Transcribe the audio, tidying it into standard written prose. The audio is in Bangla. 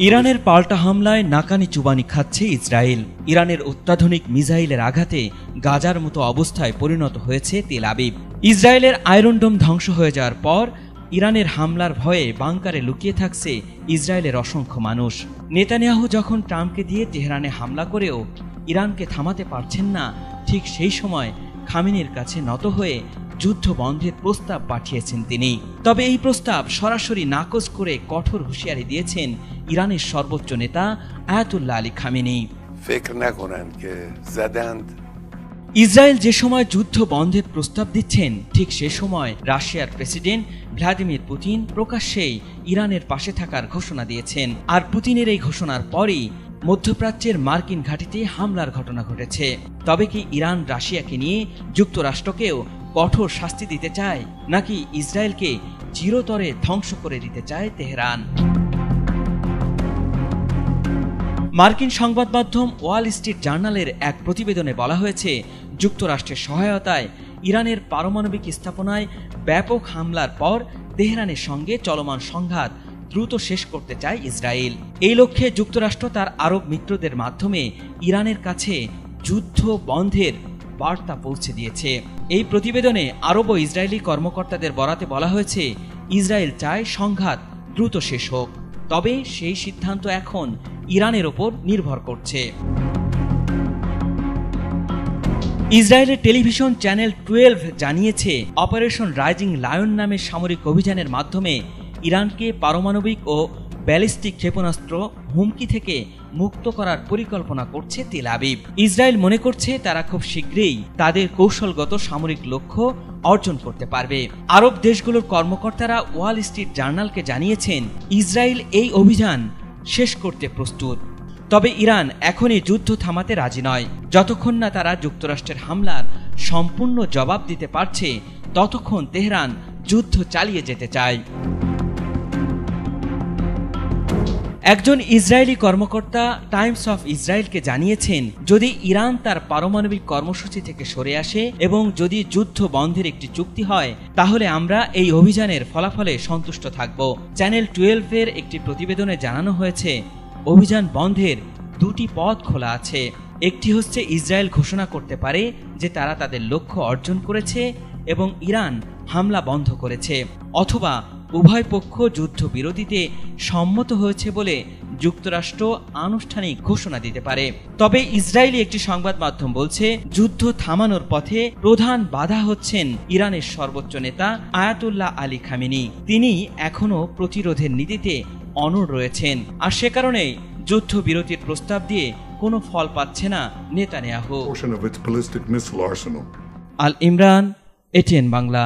ইরানের পাল্টা হামলায় নাকানি চুবানি খাচ্ছে ইসরায়েল। ইরানের অত্যাধুনিক মিসাইলের আঘাতে গাজার মতো অবস্থায় পরিণত হয়েছে তেল আবিব। ইসরায়েলের আয়রন ডোম ধ্বংস হয়ে যাওয়ার পর ইরানের হামলার ভয়ে বাংকারে লুকিয়ে থাকছে ইসরায়েলের অসংখ্য মানুষ। নেতানিয়াহু যখন ট্রাম্পকে দিয়ে তেহরানে হামলা করেও ইরানকে থামাতে পারছেন না, ঠিক সেই সময় খামেনির কাছে নত হয়ে যুদ্ধ বন্ধের প্রস্তাব পাঠিয়েছেন তিনি। তবে এই প্রস্তাব সরাসরি নাকচ করে কঠোর হুঁশিয়ারি দিয়েছেন ইরানের সর্বোচ্চ নেতা আয়াতুল্লাহ আলী খামেনি। ইসরায়েল যে সময় যুদ্ধ বন্ধের প্রস্তাব দিচ্ছেন, ঠিক সে সময় রাশিয়ার প্রেসিডেন্ট ভ্লাদিমির পুতিন প্রকাশ্যেই ইরানের পাশে থাকার ঘোষণা দিয়েছেন। আর পুতিনের এই ঘোষণার পরই মধ্যপ্রাচ্যের মার্কিন ঘাঁটিতে হামলার ঘটনা ঘটেছে। তবে কি ইরান রাশিয়াকে নিয়ে যুক্তরাষ্ট্রকেও কঠোর শাস্তি দিতে চায়, নাকি ইসরায়েলকে চিরতরে ধ্বংস করে দিতে চায় তেহরান? মার্কিন সংবাদ মাধ্যম ওয়াল স্ট্রিট জার্নালের এক প্রতিবেদনে বলা হয়েছে, যুক্তরাষ্ট্রের সহায়তায় ইরানের পারমাণবিক স্থাপনায় ব্যাপক হামলার পর তেহরানের সঙ্গে চলমান সংঘাত দ্রুত শেষ করতে চায় ইসরায়েল। এই লক্ষ্যে যুক্তরাষ্ট্র তার আরব মিত্রদের মাধ্যমে ইরানের কাছে যুদ্ধ বন্ধের বার্তা পৌঁছে দিয়েছে। এই প্রতিবেদনে আরব ও ইসরায়েলি কর্মকর্তাদের বরাতে বলা হয়েছে, ইসরায়েল চায় সংঘাত দ্রুত শেষ হোক, তবে সেই সিদ্ধান্ত এখন ইরানের ওপর নির্ভর করছে। ইসরায়েলের টেলিভিশন চ্যানেল 12 জানিয়েছে, অপারেশন রাইজিং লায়ন নামের সামরিক অভিযানের মাধ্যমে ইরানকে পারমাণবিক ও ব্যালিস্টিক ক্ষেপণাস্ত্র হুমকি থেকে মুক্ত করার পরিকল্পনা করছে তেল আবিব। ইসরায়েল মনে করছে তারা খুব শীঘ্রই তাদের কৌশলগত সামরিক লক্ষ্য অর্জন করতে পারবে। আরব দেশগুলোর কর্মকর্তারা ওয়াল স্ট্রিট জার্নালকে জানিয়েছেন, ইসরায়েল এই অভিযান শেষ করতে প্রস্তুত। তবে ইরান এখনই যুদ্ধ থামাতে রাজি নয়। যতক্ষণ না তারা যুক্তরাষ্ট্রের হামলার সম্পূর্ণ জবাব দিতে পারছে, ততক্ষণ তেহরান যুদ্ধ চালিয়ে যেতে চায়। একজন ইসরায়েলি কর্মকর্তা টাইমস অফ ইসরায়েলকে জানিয়েছেন, যদি ইরান তার পারমাণবিক কর্মসূচি থেকে সরে আসে এবং যদি যুদ্ধ বন্ধের একটি চুক্তি হয়, তাহলে আমরা এই অভিযানের ফলাফলে সন্তুষ্ট থাকব। চ্যানেল 12-এর একটি প্রতিবেদনে জানানো হয়েছে, অভিযান বন্ধের দুটি পথ খোলা আছে। একটি হচ্ছে ইসরায়েল ঘোষণা করতে পারে যে তারা তাদের লক্ষ্য অর্জন করেছে এবং ইরান হামলা বন্ধ করেছে, অথবা উভয় পক্ষ যুদ্ধবিরতিতে সম্মত হয়েছে বলে যুক্তরাষ্ট্র আনুষ্ঠানিক ঘোষণা দিতে পারে। তবে ইসরায়েলি একটি সংবাদ মাধ্যম বলছে, যুদ্ধ থামানোর পথে প্রধান বাধা হচ্ছেন ইরানের সর্বোচ্চ নেতা আয়াতুল্লাহ আলী খামেনি। তিনি এখনও প্রতিরোধের নীতিতে অনড় রয়েছেন, আর সে কারণে যুদ্ধবিরতির প্রস্তাব দিয়ে কোনো ফল পাচ্ছে না নেতানিয়াহু। আল ইমরান, এটিএন বাংলা।